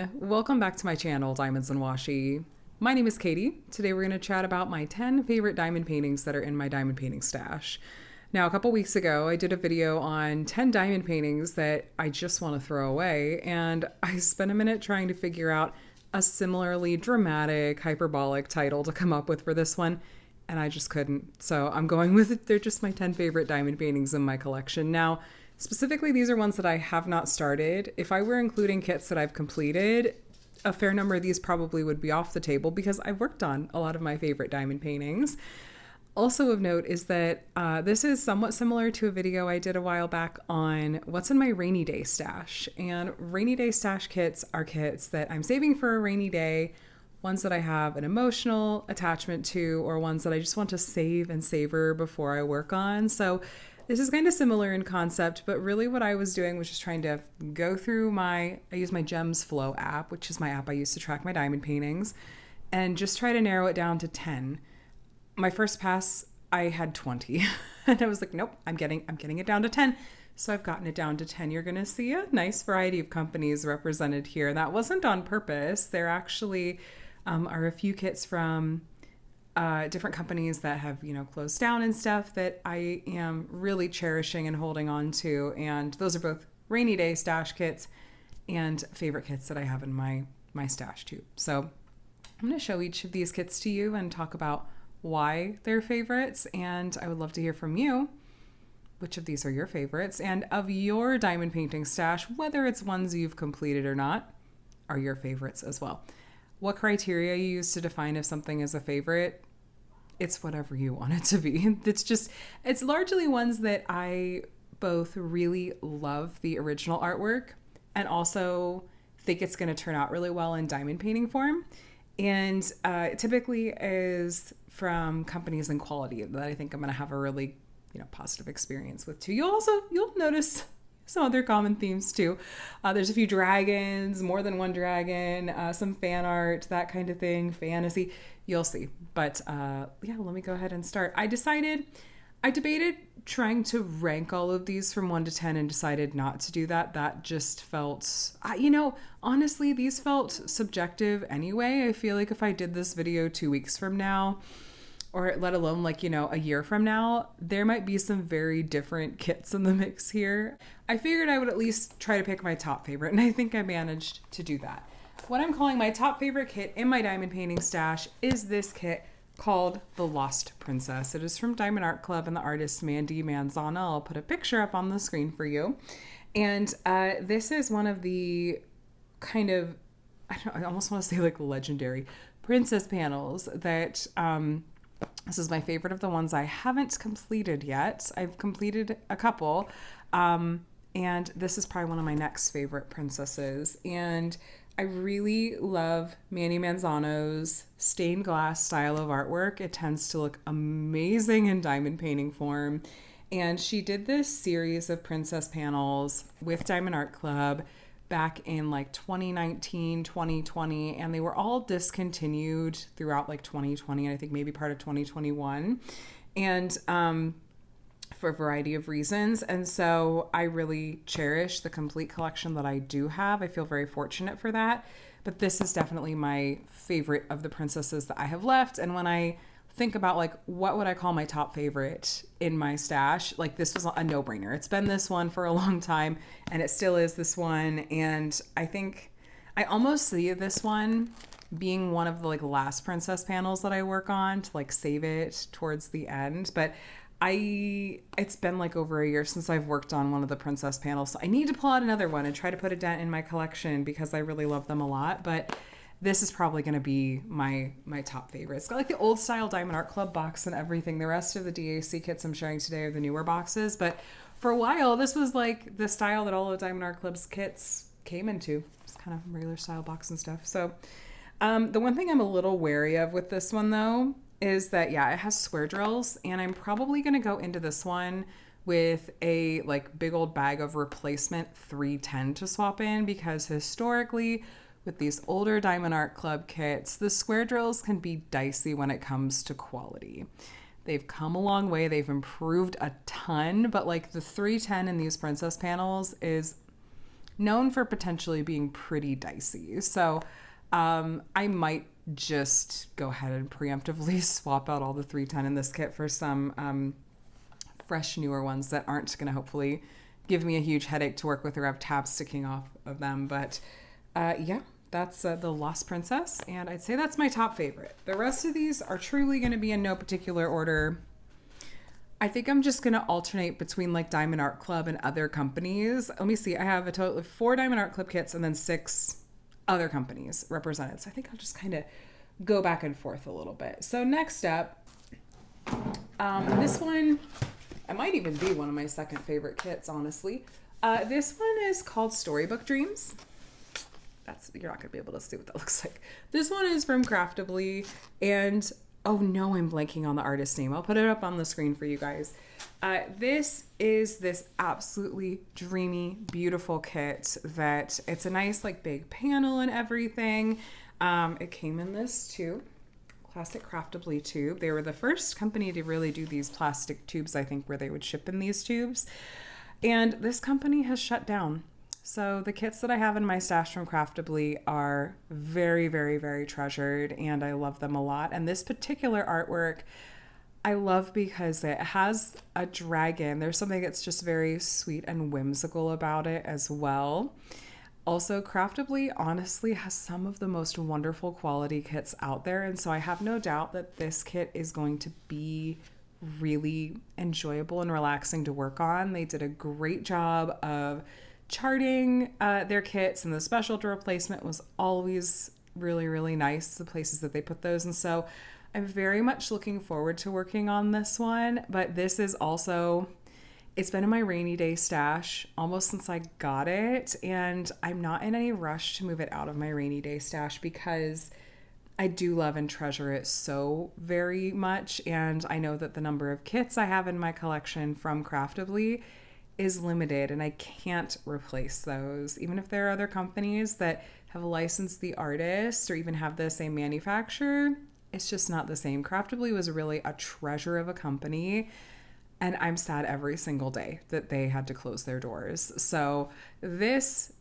everyone. Welcome back to my channel, Diamonds and Washi. My name is Katie. Today we're going to chat about my 10 favorite diamond paintings that are in my diamond painting stash. Now, a couple weeks ago, I did a video on 10 diamond paintings that I just want to throw away, and I spent a minute trying to figure out a similarly dramatic, hyperbolic title to come up with for this one, and I just couldn't. So I'm going with it. They're just my 10 favorite diamond paintings in my collection. Now, specifically, these are ones that I have not started. If I were including kits that I've completed, a fair number of these probably would be off the table because I've worked on a lot of my favorite diamond paintings. Also of note is that this is somewhat similar to a video I did a while back on what's in my rainy day stash. And rainy day stash kits are kits that I'm saving for a rainy day, ones that I have an emotional attachment to, or ones that I just want to save and savor before I work on. So this is kind of similar in concept, but really what I was doing was just trying to go through I use my Gems Flow app, which is my app I use to track my diamond paintings, and just try to narrow it down to 10. My first pass, I had 20, and I was like, nope, I'm getting it down to 10. So I've gotten it down to 10. You're going to see a nice variety of companies represented here. That wasn't on purpose. There actually are a few kits from different companies that have, closed down and stuff that I am really cherishing and holding on to. And those are both rainy day stash kits and favorite kits that I have in my stash too. So I'm going to show each of these kits to you and talk about why they're favorites. And I would love to hear from you. Which of these are your favorites? And of your diamond painting stash, whether it's ones you've completed or not, are your favorites as well. What criteria you use to define if something is a favorite, it's whatever you want it to be. It's largely ones that I both really love the original artwork and also think it's going to turn out really well in diamond painting form. And typically is from companies and quality that I think I'm going to have a really, positive experience with too. You'll notice some other common themes too. There's a few dragons, more than one dragon, some fan art, that kind of thing, fantasy. You'll see. But let me go ahead and start. I debated trying to rank all of these from 1 to 10 and decided not to do that. That just felt, honestly, these felt subjective anyway. I feel like if I did this video 2 weeks from now, or let alone a year from now, there might be some very different kits in the mix here. I figured I would at least try to pick my top favorite, and I think I managed to do that. What I'm calling my top favorite kit in my diamond painting stash is this kit called The Lost Princess. It is from Diamond Art Club and the artist Mandy Manzana. I'll put a picture up on the screen for you. And this is one of the kind of, I almost want to say legendary princess panels that, this is my favorite of the ones I haven't completed yet. I've completed a couple, and this is probably one of my next favorite princesses. And I really love Mandy Manzano's stained glass style of artwork. It tends to look amazing in diamond painting form. And she did this series of princess panels with Diamond Art Club back in 2019, 2020, and they were all discontinued throughout 2020, and I think maybe part of 2021, and for a variety of reasons. And so I really cherish the complete collection that I do have. I feel very fortunate for that, but this is definitely my favorite of the princesses that I have left. And when I think about what would I call my top favorite in my stash, this was a no-brainer. It's been this one for a long time, and it still is this one. And I think I almost see this one being one of the last princess panels that I work on to save it towards the end. But it's been over a year since I've worked on one of the princess panels, so I need to pull out another one and try to put a dent in my collection because I really love them a lot. But this is probably going to be my top favorite. It's got the old style Diamond Art Club box and everything. The rest of the DAC kits I'm sharing today are the newer boxes. But for a while, this was the style that all of Diamond Art Club's kits came into. Just kind of regular style box and stuff. So the one thing I'm a little wary of with this one, though, is that, it has square drills. And I'm probably going to go into this one with a big old bag of replacement 310 to swap in, because historically, with these older Diamond Art Club kits, the square drills can be dicey when it comes to quality. They've come a long way. They've improved a ton, but the 310 in these princess panels is known for potentially being pretty dicey. So I might just go ahead and preemptively swap out all the 310 in this kit for some fresh, newer ones that aren't going to hopefully give me a huge headache to work with or have tabs sticking off of them. But yeah, that's the Lost Princess, and I'd say that's my top favorite. The rest of these are truly going to be in no particular order. I think I'm just going to alternate between like Diamond Art Club and other companies. Let me see. I have a total of 4 Diamond Art Club kits and then 6 other companies represented. So I think I'll just kind of go back and forth a little bit. So next up, this one, it might even be one of my second favorite kits, honestly. This one is called Storybook Dreams. You're not going to be able to see what that looks like. This one is from Craftibly, and oh no, I'm blanking on the artist's name. I'll put it up on the screen for you guys. This is this absolutely dreamy, beautiful kit that it's a nice like big panel and everything. It came in this tube, classic Craftibly tube. They were the first company to really do these plastic tubes, I think, where they would ship in these tubes. And this company has shut down. So the kits that I have in my stash from Craftibly are very, very, very treasured, and I love them a lot. And this particular artwork I love because it has a dragon. There's something that's just very sweet and whimsical about it as well. Also, Craftibly honestly has some of the most wonderful quality kits out there, and so I have no doubt that this kit is going to be really enjoyable and relaxing to work on. They did a great job of charting their kits, and the special drawer placement was always really, really nice, the places that they put those. And so I'm very much looking forward to working on this one. But this is also, it's been in my rainy day stash almost since I got it, and I'm not in any rush to move it out of my rainy day stash because I do love and treasure it so very much. And I know that the number of kits I have in my collection from Craftibly is limited, and I can't replace those. Even if there are other companies that have licensed the artist or even have the same manufacturer, it's just not the same. Craftibly was really a treasure of a company, and I'm sad every single day that they had to close their doors. So this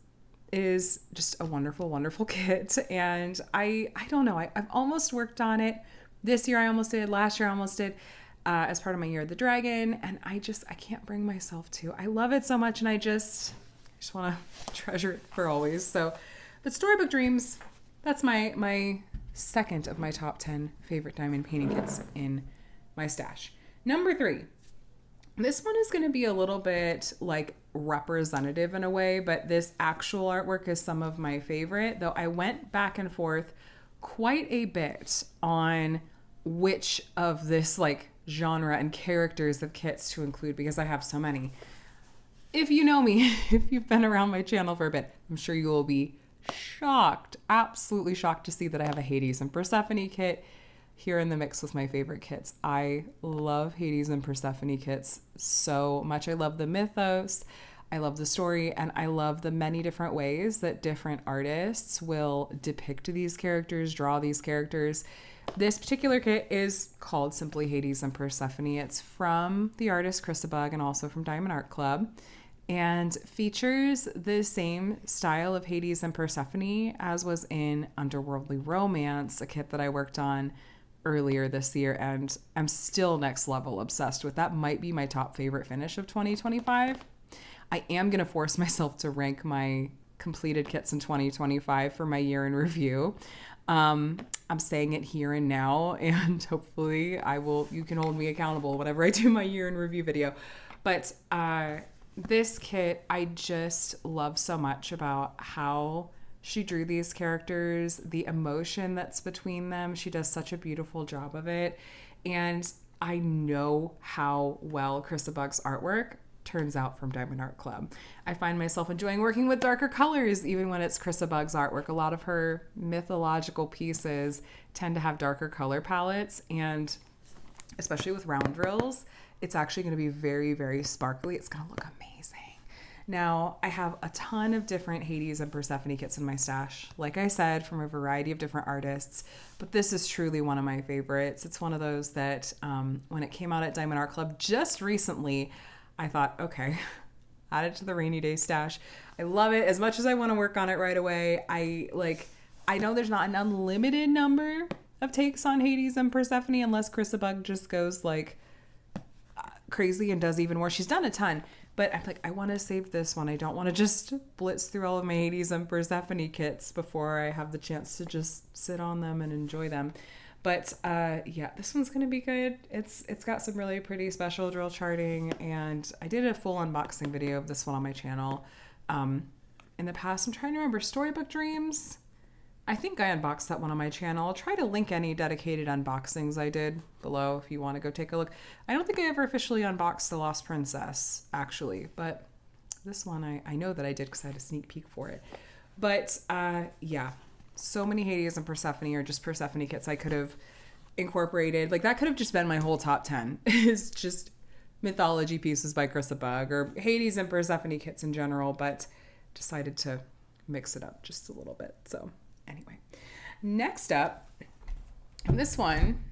is just a wonderful, wonderful kit, and I don't know, I've almost worked on it. This year I almost did, last year I almost did, as part of my Year of the Dragon, and I can't bring myself to. I love it so much, and I just want to treasure it for always. So, but Storybook Dreams, that's my second of my top 10 favorite diamond painting kits in my stash. Number 3. This one is going to be a little bit like representative in a way, but this actual artwork is some of my favorite, though I went back and forth quite a bit on which of this like genre and characters of kits to include because I have so many. If you know me, if you've been around my channel for a bit, I'm sure you will be shocked, absolutely shocked to see that I have a Hades and Persephone kit here in the mix with my favorite kits. I love Hades and Persephone kits so much. I love the mythos, I love the story, and I love the many different ways that different artists will depict these characters, draw these characters. This particular kit is called simply Hades and Persephone. It's from the artist Craftibly and also from Diamond Art Club, and features the same style of Hades and Persephone as was in Underworldly Romance, a kit that I worked on earlier this year, and I'm still next level obsessed with. That might be my top favorite finish of 2025. I am going to force myself to rank my completed kits in 2025 for my year in review. I'm saying it here and now, and hopefully you can hold me accountable whenever I do my year in review video. But this kit, I just love so much about how she drew these characters, the emotion that's between them. She does such a beautiful job of it. And I know how well Craftibly's artwork turns out from Diamond Art Club. I find myself enjoying working with darker colors even when it's Craftibly's artwork. A lot of her mythological pieces tend to have darker color palettes, and especially with round drills, it's actually going to be very, very sparkly. It's going to look amazing. Now, I have a ton of different Hades and Persephone kits in my stash, like I said, from a variety of different artists, but this is truly one of my favorites. It's one of those that when it came out at Diamond Art Club just recently, I thought, okay, add it to the rainy day stash. I love it as much as I want to work on it right away. I know there's not an unlimited number of takes on Hades and Persephone unless Craftibly just goes like crazy and does even more. She's done a ton, but I'm like, I want to save this one. I don't want to just blitz through all of my Hades and Persephone kits before I have the chance to just sit on them and enjoy them. But yeah, this one's gonna be good. It's got some really pretty special drill charting, and I did a full unboxing video of this one on my channel in the past. I'm trying to remember, Storybook Dreams. I think I unboxed that one on my channel. I'll try to link any dedicated unboxings I did below if you want to go take a look. I don't think I ever officially unboxed The Lost Princess, actually, but this one I know that I did because I had a sneak peek for it. But yeah, so many Hades and Persephone, or just Persephone kits I could have incorporated. Like, that could have just been my whole top 10. It's just mythology pieces by Craftibly, or Hades and Persephone kits in general, but decided to mix it up just a little bit. So anyway, next up, this one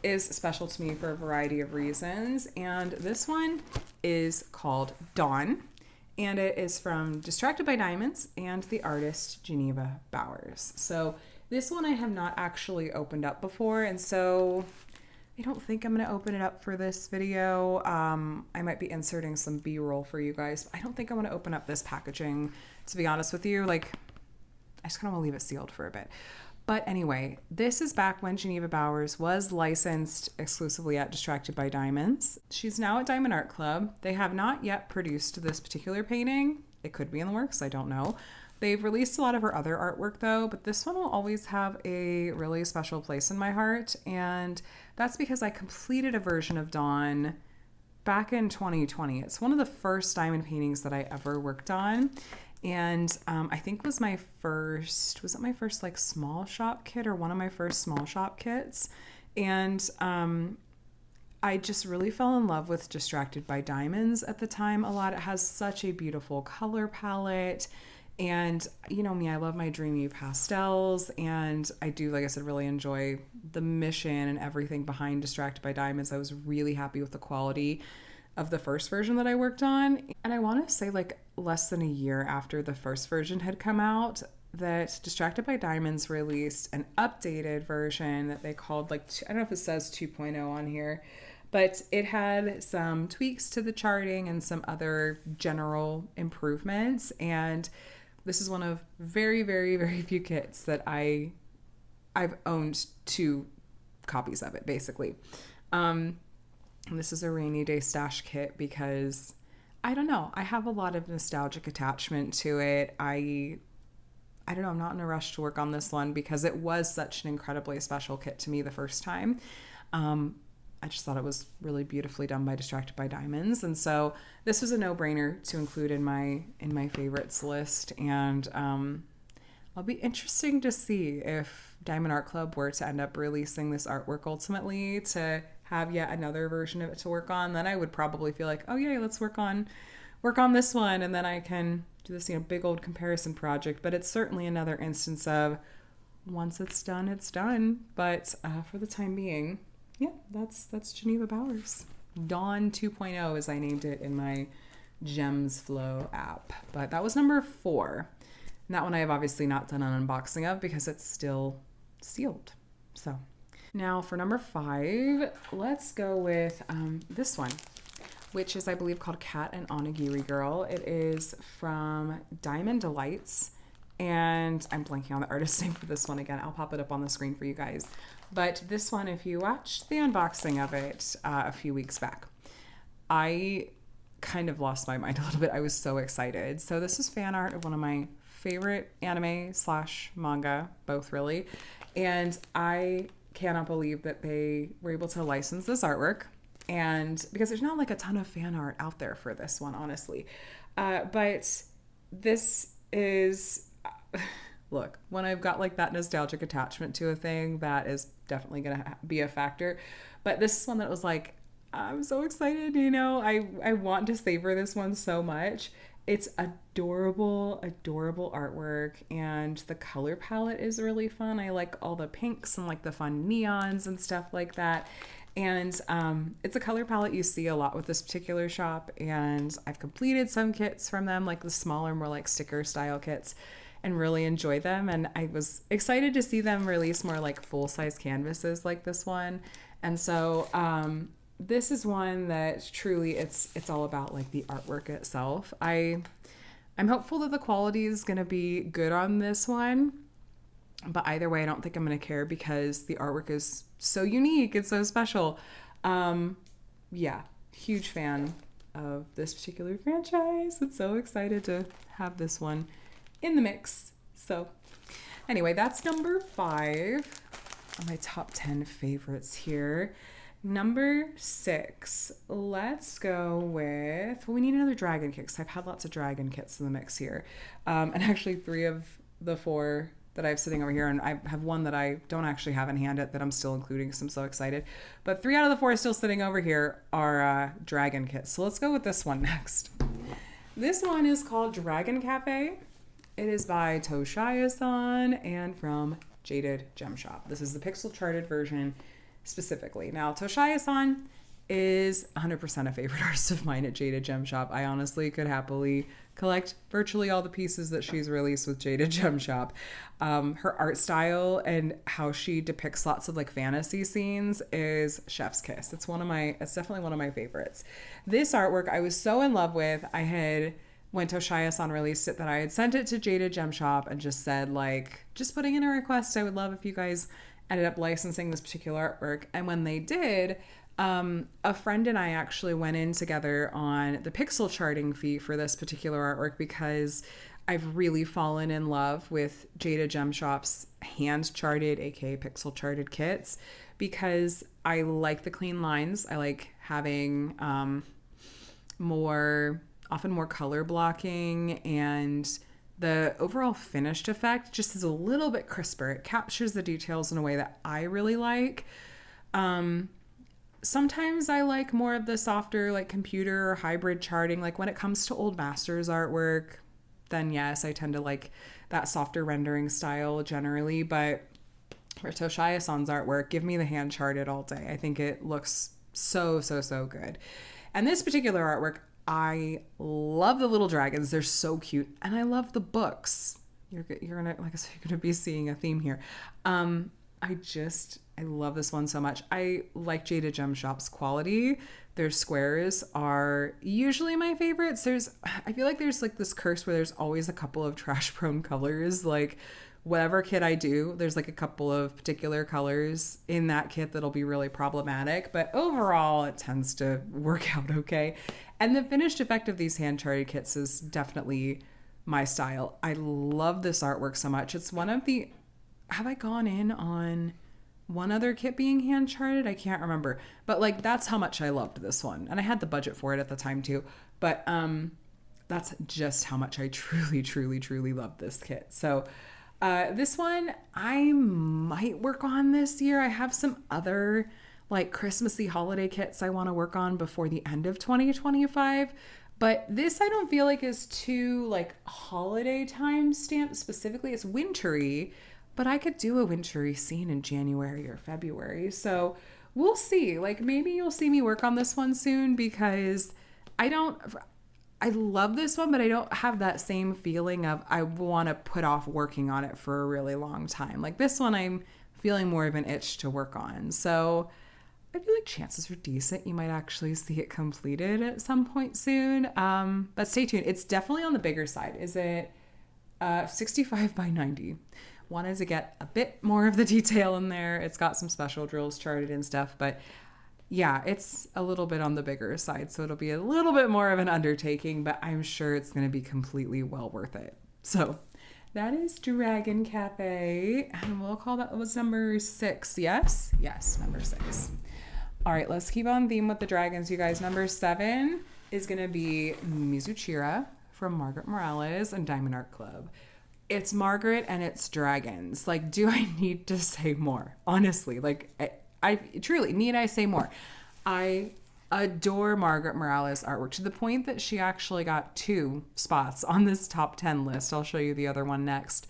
is special to me for a variety of reasons, and this one is called Dawne, and it is from Distracted by Diamonds and the artist Geneva Bowers. So this one I have not actually opened up before, and so I don't think I'm going to open it up for this video. I might be inserting some B-roll for you guys. I don't think I want to open up this packaging, to be honest with you. Like, I just kind of want to leave it sealed for a bit. But anyway, this is back when Geneva Bowers was licensed exclusively at Distracted by Diamonds. She's now at Diamond Art Club. They have not yet produced this particular painting. It could be in the works, I don't know. They've released a lot of her other artwork though, but this one will always have a really special place in my heart. And that's because I completed a version of Dawne back in 2020. It's one of the first diamond paintings that I ever worked on. And I think was it my first like small shop kit, or one of my first small shop kits. And I just really fell in love with Distracted by Diamonds at the time a lot. It has such a beautiful color palette. And you know me, I love my dreamy pastels, and I do, like I said, really enjoy the mission and everything behind Distracted by Diamonds. I was really happy with the quality of the first version that I worked on. And I want to say, like, less than a year after the first version had come out, that Distracted by Diamonds released an updated version that they called, like, I don't know if it says 2.0 on here, but it had some tweaks to the charting and some other general improvements. And this is one of very, very, very few kits that I've owned 2 copies of it, basically. And this is a rainy day stash kit because, I don't know, I have a lot of nostalgic attachment to it. I don't know, I'm not in a rush to work on this one because it was such an incredibly special kit to me the first time. I just thought it was really beautifully done by Distracted by Diamonds. And so this was a no-brainer to include in my favorites list. And I'll be interesting to see if Diamond Art Club were to end up releasing this artwork ultimately to have yet another version of it to work on. Then I would probably feel like, oh yeah, let's work on this one, and then I can do this, big old comparison project. But it's certainly another instance of, once it's done, it's done. But for the time being, yeah, that's Geneva Bowers. Dawne 2.0, as I named it in my Gems Flow app. But that was number 4. And that one I have obviously not done an unboxing of because it's still sealed. So now for number 5, let's go with this one, which is, I believe, called Cat and Onigiri Girl. It is from Diamond Delights, and I'm blanking on the artist's name for this one again. I'll pop it up on the screen for you guys. But this one, if you watched the unboxing of it a few weeks back, I kind of lost my mind a little bit. I was so excited. So this is fan art of one of my favorite anime / manga, both really. And I cannot believe that they were able to license this artwork. And because there's not like a ton of fan art out there for this one, honestly. But this is, look, when I've got like that nostalgic attachment to a thing, that is definitely going to be a factor. But this is one that was like, I'm so excited, I want to savor this one so much. It's adorable, adorable artwork, and the color palette is really fun. I like all the pinks and like the fun neons and stuff like that. And it's a color palette you see a lot with this particular shop. And I've completed some kits from them, like the smaller, more like sticker style kits, and really enjoy them. And I was excited to see them release more like full-size canvases like this one. And so this is one that truly it's all about like the artwork itself. I'm hopeful that the quality is going to be good on this one. But either way, I don't think I'm going to care because the artwork is so unique. It's so special. Yeah, huge fan of this particular franchise. I'm so excited to have this one in the mix. So anyway, that's number 5 on my top 10 favorites here. Number 6, let's go with, well, we need another dragon kit because I've had lots of dragon kits in the mix here. And actually 3 of the 4 that I have sitting over here, and I have one that I don't actually have in hand yet that I'm still including because I'm so excited. But 3 out of the 4 still sitting over here are dragon kits. So let's go with this one next. This one is called Dragon Cafe. It is by Toshia-san and from Jaded Gem Shop. This is the pixel charted version specifically. Now, Toshia-san is 100% a favorite artist of mine at Jaded Gem Shop. I honestly could happily collect virtually all the pieces that she's released with Jaded Gem Shop. Her art style and how she depicts lots of like fantasy scenes is chef's kiss. It's definitely one of my favorites. This artwork I was so in love with. When Toshia-san released it, that I had sent it to Jaded Gem Shop and just said like, just putting in a request. I would love if you guys ended up licensing this particular artwork. And when they did, a friend and I actually went in together on the pixel charting fee for this particular artwork because I've really fallen in love with Jaded Gem Shop's hand charted, aka pixel charted kits, because I like the clean lines. I like having often more color blocking, and the overall finished effect just is a little bit crisper. It captures the details in a way that I really like. Sometimes I like more of the softer like computer or hybrid charting. Like when it comes to old masters artwork, then yes, I tend to like that softer rendering style generally. But for Toshia-san's artwork, give me the hand charted all day. I think it looks so good. And this particular artwork, I love the little dragons. They're so cute. And I love the books. You're gonna be seeing a theme here. I love this one so much. I like Jaded Gem Shop's quality. Their squares are usually my favorites. I feel like there's like this curse where there's always a couple of trash prone colors. Like whatever kit I do, there's like a couple of particular colors in that kit that'll be really problematic. But overall, it tends to work out okay. And the finished effect of these hand charted kits is definitely my style. I love this artwork so much. It's have I gone in on one other kit being hand charted? I can't remember. But like that's how much I loved this one. And I had the budget for it at the time too. But that's just how much I truly love this kit. So this one I might work on this year. I have some other like Christmassy holiday kits I want to work on before the end of 2025. But this I don't feel like is too like holiday time stamped specifically. It's wintry, but I could do a wintry scene in January or February. So we'll see. Like maybe you'll see me work on this one soon because I love this one, but I don't have that same feeling of I want to put off working on it for a really long time. Like this one, I'm feeling more of an itch to work on. So I feel like chances are decent you might actually see it completed at some point soon. But stay tuned. It's definitely on the bigger side. Is it 65 by 90? Wanted to get a bit more of the detail in there. It's got some special drills charted and stuff, but yeah, it's a little bit on the bigger side. So it'll be a little bit more of an undertaking, but I'm sure it's going to be completely well worth it. So that is Dragon Cafe, and we'll call that was number 6. Yes, number 6. All right, let's keep on theme with the dragons, you guys. Number 7 is going to be Mizuchira from Margaret Morales and Diamond Art Club. It's Margaret and it's dragons. Like, do I need to say more? Honestly, like, I truly need I say more. I adore Margaret Morales artwork to the point that she actually got 2 spots on this top 10 list. I'll show you the other one next.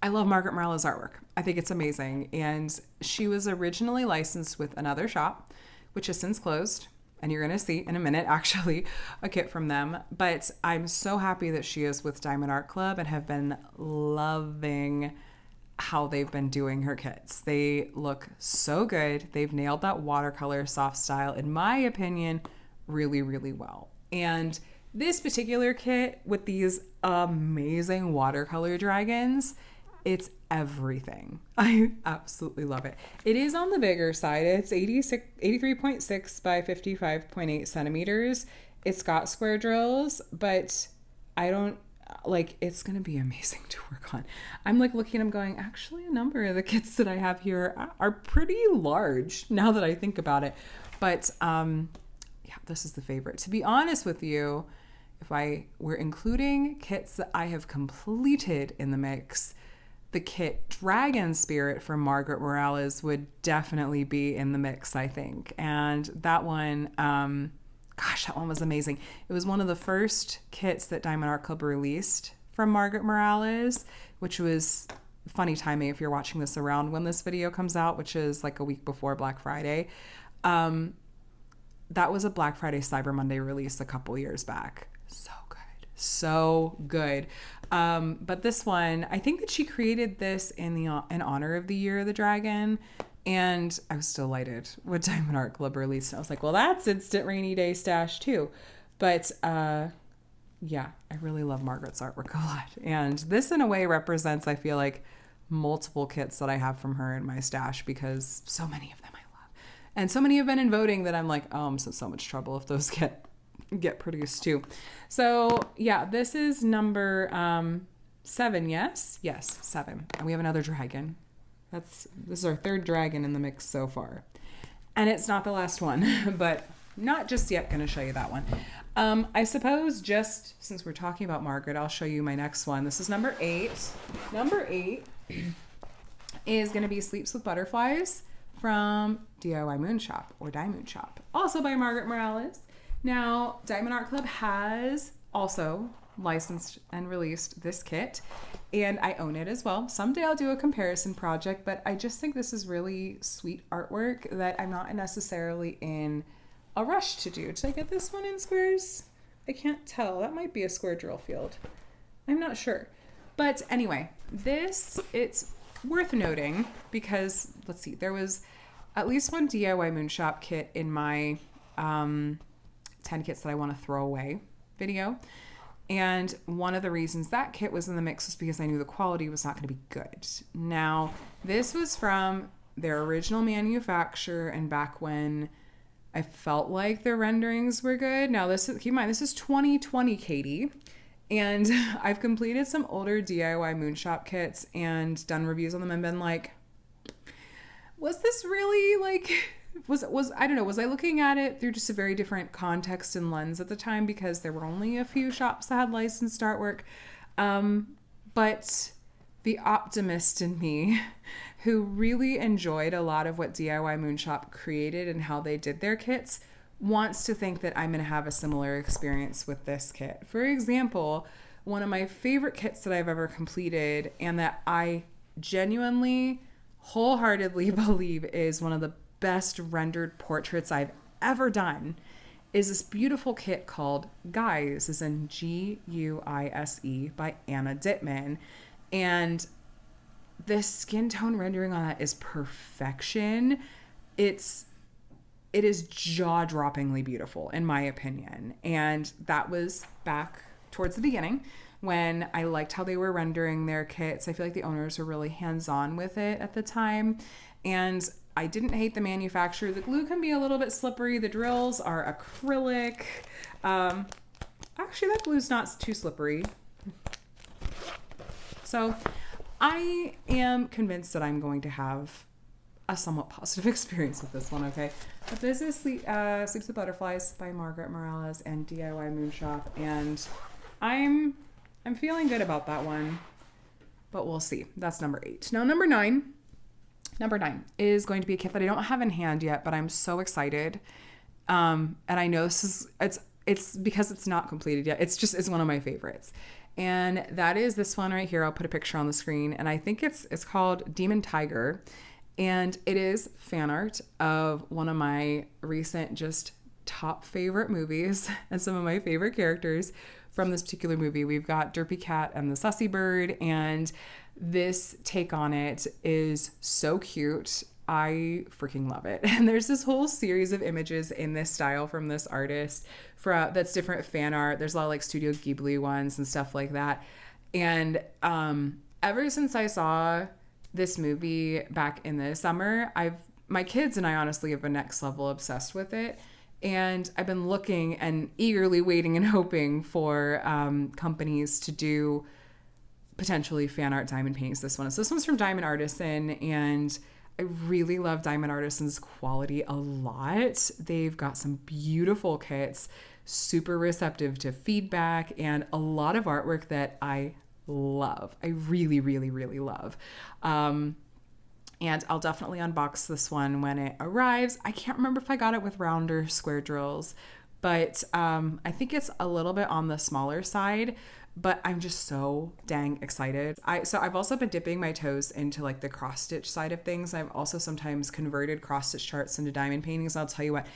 I love Margaret Morales' artwork. I think it's amazing. And she was originally licensed with another shop, which has since closed. And you're going to see in a minute, actually, a kit from them. But I'm so happy that she is with Diamond Art Club and have been loving how they've been doing her kits. They look so good. They've nailed that watercolor soft style, in my opinion, really, really well. And this particular kit with these amazing watercolor dragons, it's everything. I absolutely love it. It is on the bigger side. It's 83.6 by 55.8 centimeters. It's got square drills, but I don't like, it's going to be amazing to work on. I'm like looking, I'm going, actually a number of the kits that I have here are pretty large now that I think about it. But yeah, this is the favorite. To be honest with you, if I were including kits that I have completed in the mix, the kit Dragon Spirit from Margaret Morales would definitely be in the mix, I think. And that one, gosh, that one was amazing. It was one of the first kits that Diamond Art Club released from Margaret Morales, which was funny timing if you're watching this around when this video comes out, which is like a week before Black Friday. That was a Black Friday Cyber Monday release a couple years back. So good. So good. But this one, I think that she created this in honor of the Year of the Dragon. And I was delighted when Diamond Art Club released it. I was like, well, that's instant rainy day stash too. But yeah, I really love Margaret's artwork a lot. And this in a way represents, I feel like, multiple kits that I have from her in my stash, because so many of them I love. And so many have been in voting that I'm like, oh, I'm in so much trouble if those get produced too. So yeah, this is number 7. Yes, 7. And we have another dragon. This is our 3rd dragon in the mix so far. And it's not the last one, but not just yet going to show you that one. I suppose just since we're talking about Margaret, I'll show you my next one. This is number 8. Number 8 is going to be Sleeps with Butterflies from DIYMoon Shop, or DIYMoon Shop, also by Margaret Morales. Now, Diamond Art Club has also licensed and released this kit, and I own it as well. Someday I'll do a comparison project, but I just think this is really sweet artwork that I'm not necessarily in a rush to do. Did I get this one in squares? I can't tell. That might be a square drill field. I'm not sure. But anyway, it's worth noting because, let's see, there was at least one DIYMoon Shop kit in my 10 kits that I want to throw away video. And one of the reasons that kit was in the mix was because I knew the quality was not going to be good. Now, this was from their original manufacturer and back when I felt like their renderings were good. Now, keep in mind, this is 2020, Katie. And I've completed some older DIYMoon Shop kits and done reviews on them and been like, was this really like... was I don't know, was I looking at it through just a very different context and lens at the time because there were only a few shops that had licensed artwork. But the optimist in me, who really enjoyed a lot of what DIYMoon Shop created and how they did their kits, wants to think that I'm going to have a similar experience with this kit. For example, one of my favorite kits that I've ever completed and that I genuinely, wholeheartedly believe is one of the best rendered portraits I've ever done is this beautiful kit called Guise, as in Guise by Anna Dittman. And this skin tone rendering on that is perfection. It is jaw-droppingly beautiful, in my opinion. And that was back towards the beginning when I liked how they were rendering their kits. I feel like the owners were really hands-on with it at the time. And I didn't hate the manufacturer. The glue can be a little bit slippery. The drills are acrylic. Actually, that glue's not too slippery. So I am convinced that I'm going to have a somewhat positive experience with this one, okay? But this is Sleeps with Butterflies by Margaret Morales and DIYMoon Shop, and I'm feeling good about that one, but we'll see. That's number 8. Now, number 9 is going to be a kit that I don't have in hand yet, but I'm so excited. And I know it's because it's not completed yet. It's one of my favorites. And that is this one right here. I'll put a picture on the screen. And I think it's called Demon Tiger. And it is fan art of one of my recent just top favorite movies and some of my favorite characters from this particular movie. We've got Derpy Cat and the Sussy Bird, and this take on it is so cute. I freaking love it. And there's this whole series of images in this style from this artist that's different fan art. There's a lot of like Studio Ghibli ones and stuff like that. And ever since I saw this movie back in the summer, my kids and I honestly have been next level obsessed with it. And I've been looking and eagerly waiting and hoping for companies to do potentially fan art diamond paintings. So this one's from Diamond Artisan, and I really love Diamond Artisan's quality a lot. They've got some beautiful kits, super receptive to feedback, and a lot of artwork that I love. I really, really, really love. And I'll definitely unbox this one when it arrives. I can't remember if I got it with round or square drills, but I think it's a little bit on the smaller side, but I'm just so dang excited. So I've also been dipping my toes into like the cross stitch side of things. I've also sometimes converted cross stitch charts into diamond paintings. I'll tell you what,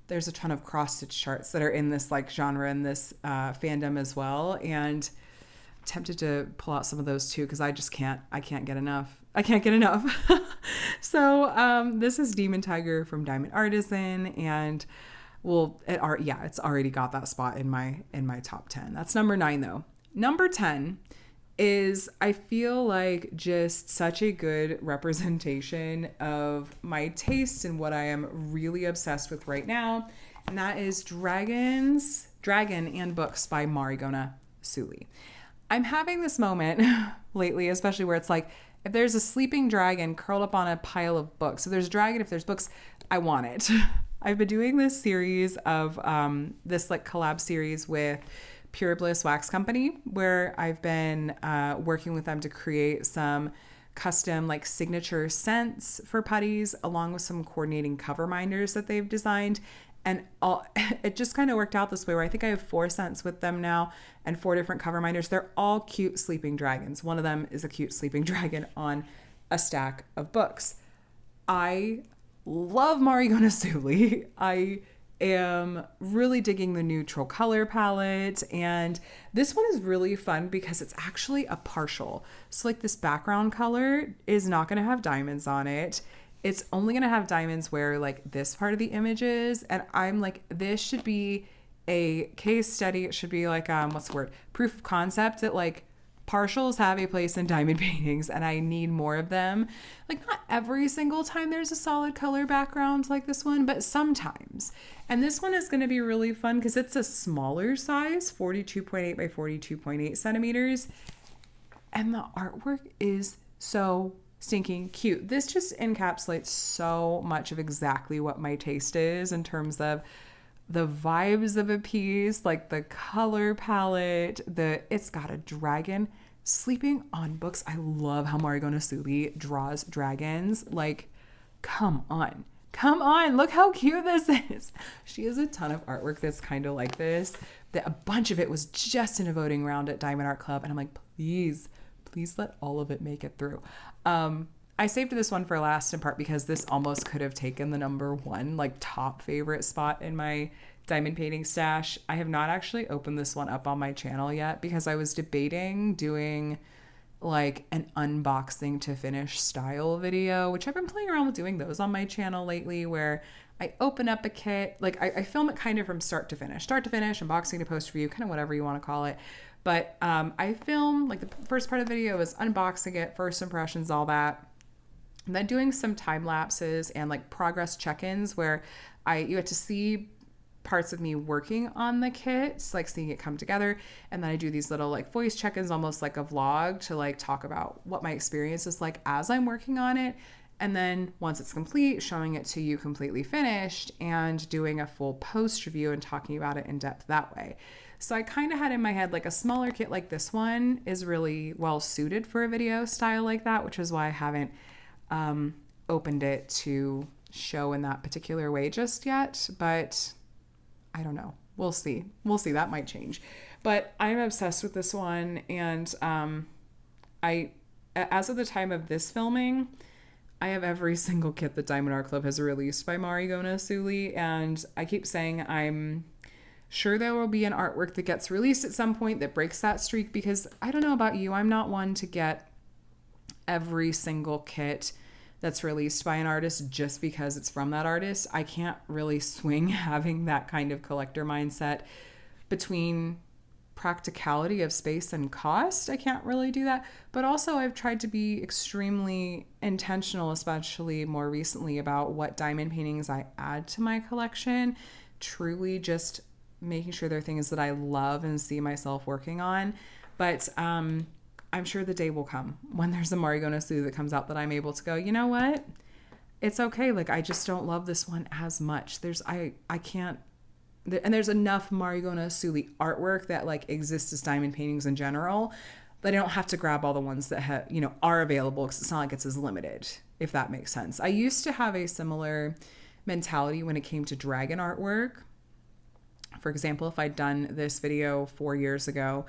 there's a ton of cross stitch charts that are in this like genre and this fandom as well. And I'm tempted to pull out some of those too, because I can't get enough. So this is Demon Tiger from Diamond Artisan, and it's already got that spot in my top 10. That's number 9 though. Number 10 is, I feel like, just such a good representation of my taste and what I am really obsessed with right now, and that is Dragon and Books by Marigona Suli. I'm having this moment lately, especially where it's like, if there's a sleeping dragon curled up on a pile of books, if there's a dragon, if there's books, I want it. I've been doing this series of this like collab series with Pure Bliss Wax Company, where I've been working with them to create some custom like signature scents for putties, along with some coordinating cover minders that they've designed. And it just kind of worked out this way, where I think I have 4 scents with them now and 4 different cover minders. They're all cute sleeping dragons. One of them is a cute sleeping dragon on a stack of books. I love Marigona Suli. I am really digging the neutral color palette, and this one is really fun because it's actually a partial. So like this background color is not going to have diamonds on it. It's only going to have diamonds where like this part of the image is. And I'm like, this should be a case study. It should be like, proof of concept that like partials have a place in diamond paintings, and I need more of them. Like not every single time there's a solid color background like this one, but sometimes. And this one is going to be really fun because it's a smaller size, 42.8 by 42.8 centimeters. And the artwork is so stinking cute. This just encapsulates so much of exactly what my taste is in terms of the vibes of a piece, like the color palette, it's got a dragon sleeping on books. I love how Marigona Suli draws dragons. Like, come on, look how cute this is. She has a ton of artwork that's kind of like this. A bunch of it was just in a voting round at Diamond Art Club, and I'm like, please let all of it make it through. I saved this one for last in part because this almost could have taken the number 1 like top favorite spot in my diamond painting stash. I have not actually opened this one up on my channel yet because I was debating doing like an unboxing to finish style video, which I've been playing around with doing those on my channel lately, where I open up a kit, like I film it kind of from start to finish, unboxing to post review, kind of whatever you want to call it. But I film like the first part of the video is unboxing it, first impressions, all that. And then doing some time lapses and like progress check-ins where you get to see parts of me working on the kits, like seeing it come together. And then I do these little like voice check-ins, almost like a vlog, to like talk about what my experience is like as I'm working on it. And then once it's complete, showing it to you completely finished and doing a full post review and talking about it in depth that way. So I kind of had in my head like a smaller kit like this one is really well suited for a video style like that, which is why I haven't opened it to show in that particular way just yet. But I don't know. We'll see. We'll see. That might change. But I'm obsessed with this one. And I, as of the time of this filming, I have every single kit that Diamond Art Club has released by Marigona Suli. And I keep saying I'm sure there will be an artwork that gets released at some point that breaks that streak, because I don't know about you, I'm not one to get every single kit that's released by an artist just because it's from that artist. I can't really swing having that kind of collector mindset between practicality of space and cost. I can't really do that. But also I've tried to be extremely intentional, especially more recently, about what diamond paintings I add to my collection. Truly just making sure they're things that I love and see myself working on. But I'm sure the day will come when there's a Marigona Suli that comes out that I'm able to go, you know what? It's okay. Like, I just don't love this one as much. I can't, and there's enough Marigona Suli artwork that like exists as diamond paintings in general, but I don't have to grab all the ones that have, are available, because it's not like it's as limited, if that makes sense. I used to have a similar mentality when it came to dragon artwork. For example, if I'd done this video 4 years ago,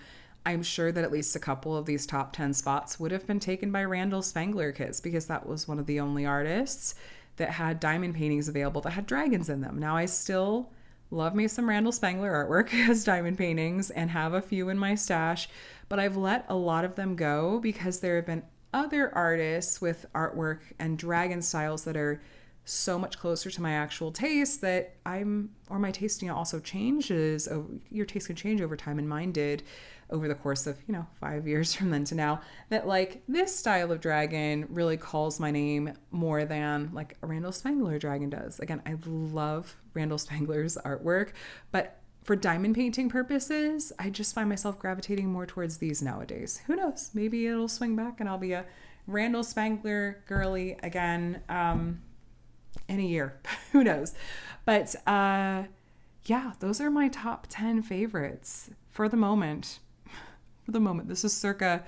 I'm sure that at least a couple of these top 10 spots would have been taken by Randall Spangler kits, because that was one of the only artists that had diamond paintings available that had dragons in them. Now, I still love me some Randall Spangler artwork as diamond paintings and have a few in my stash, but I've let a lot of them go because there have been other artists with artwork and dragon styles that are so much closer to my actual taste that my taste also changes. Your taste can change over time, and mine did over the course of 5 years from then to now, that like this style of dragon really calls my name more than like a Randall Spangler dragon does. Again, I love Randall Spangler's artwork, but for diamond painting purposes, I just find myself gravitating more towards these nowadays. Who knows? Maybe it'll swing back and I'll be a Randall Spangler girly again in a year. Who knows? But yeah, those are my top 10 favorites for the moment. This is circa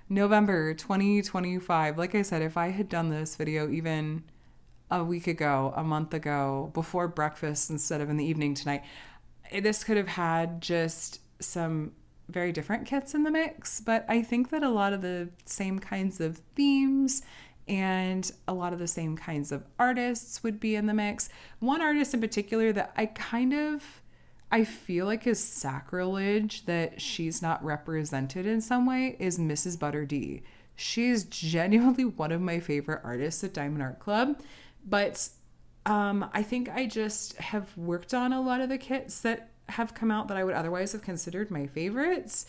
November 2025. Like I said, if I had done this video even a week ago, a month ago, before breakfast instead of in the evening tonight, this could have had just some very different kits in the mix. But I think that a lot of the same kinds of themes and a lot of the same kinds of artists would be in the mix. One artist in particular that I feel like is sacrilege that she's not represented in some way is Mrs. Butter D. She's genuinely one of my favorite artists at Diamond Art Club, but I think I just have worked on a lot of the kits that have come out that I would otherwise have considered my favorites.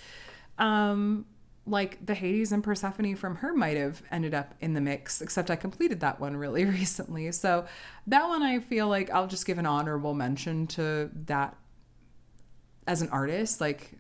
Like the Hades and Persephone from her might have ended up in the mix, except I completed that one really recently. So that one, I feel like I'll just give an honorable mention to that as an artist, like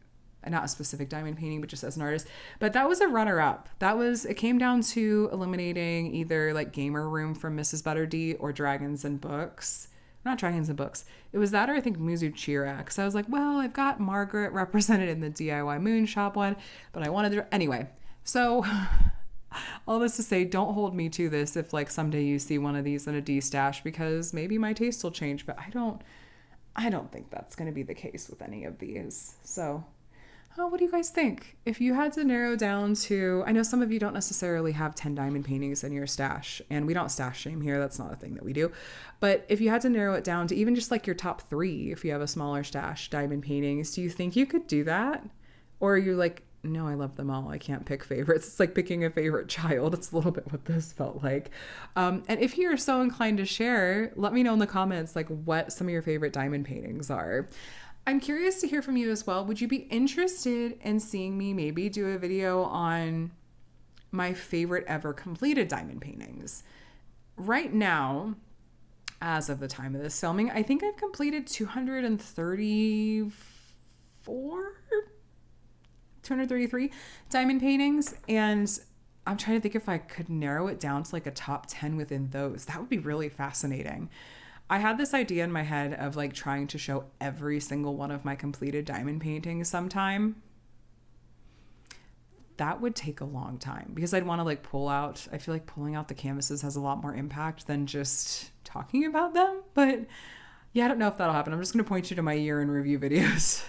not a specific diamond painting, but just as an artist. But that was a runner-up. It came down to eliminating either like Gamer Room from Mrs. Butter D or Dragons and Books. Not Dragons and Books. It was that, or I think Muzu Chira. Because I was like, well, I've got Margaret represented in the DIYMoon shop one, but I wanted to... Anyway, so all this to say, don't hold me to this if like someday you see one of these in a D stash, because maybe my taste will change, but I don't think that's going to be the case with any of these. So what do you guys think? If you had to narrow down to, I know some of you don't necessarily have 10 diamond paintings in your stash, and we don't stash shame here. That's not a thing that we do. But if you had to narrow it down to even just like your top 3, if you have a smaller stash, diamond paintings, do you think you could do that? Or are you like, no, I love them all, I can't pick favorites? It's like picking a favorite child. It's a little bit what this felt like. And if you're so inclined to share, let me know in the comments like what some of your favorite diamond paintings are. I'm curious to hear from you as well. Would you be interested in seeing me maybe do a video on my favorite ever completed diamond paintings? Right now, as of the time of this filming, I think I've completed 233 diamond paintings, and I'm trying to think if I could narrow it down to like a top 10 within those. That would be really fascinating. I had this idea in my head of like trying to show every single one of my completed diamond paintings sometime. That would take a long time because I'd want to like I feel like pulling out the canvases has a lot more impact than just talking about them. But Yeah, I don't know if that'll happen. I'm just going to point you to my year in review videos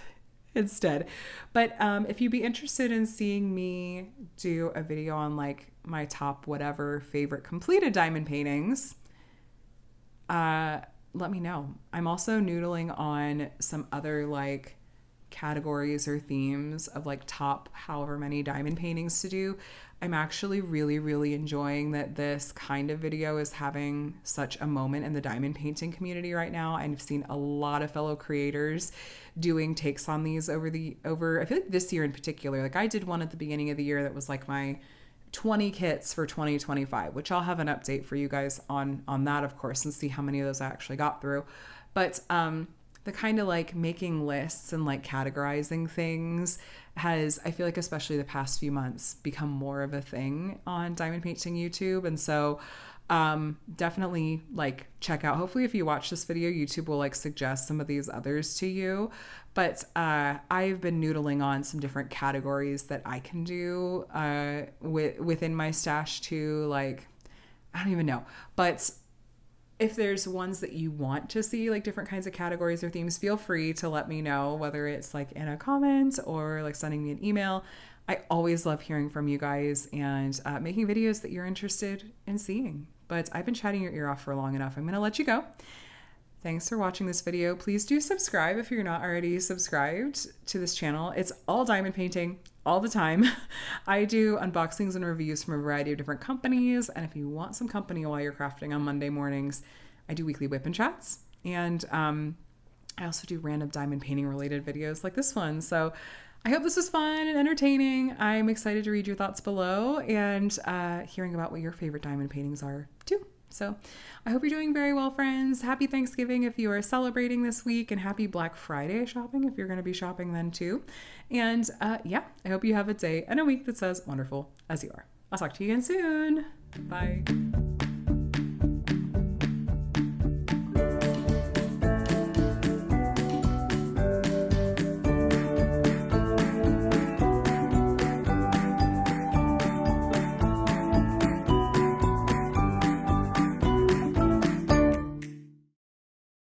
instead. But if you'd be interested in seeing me do a video on like my top whatever favorite completed diamond paintings, let me know. I'm also noodling on some other like categories or themes of like top however many diamond paintings to do. I'm actually really enjoying that this kind of video is having such a moment in the diamond painting community right now. I've seen a lot of fellow creators doing takes on these over I feel like this year in particular. Like I did one at the beginning of the year that was like my 20 kits for 2025, which I'll have an update for you guys on that, of course, and see how many of those I actually got through. But the kind of like making lists and like categorizing things has, I feel like especially the past few months, become more of a thing on diamond painting YouTube. And so definitely like check out, hopefully if you watch this video, YouTube will like suggest some of these others to you. But I've been noodling on some different categories that I can do within my stash too. Like, I don't even know, but if there's ones that you want to see, like different kinds of categories or themes, feel free to let me know, whether it's like in a comment or like sending me an email. I always love hearing from you guys and making videos that you're interested in seeing. But I've been chatting your ear off for long enough. I'm going to let you go. Thanks for watching this video. Please do subscribe if you're not already subscribed to this channel. It's all diamond painting all the time. I do unboxings and reviews from a variety of different companies. And if you want some company while you're crafting on Monday mornings, I do weekly whip and chats. And I also do random diamond painting related videos like this one. So I hope this was fun and entertaining. I'm excited to read your thoughts below and hearing about what your favorite diamond paintings are too. So I hope you're doing very well, friends. Happy Thanksgiving if you are celebrating this week, and happy Black Friday shopping if you're going to be shopping then too. And yeah, I hope you have a day and a week that says wonderful as you are. I'll talk to you again soon. Bye.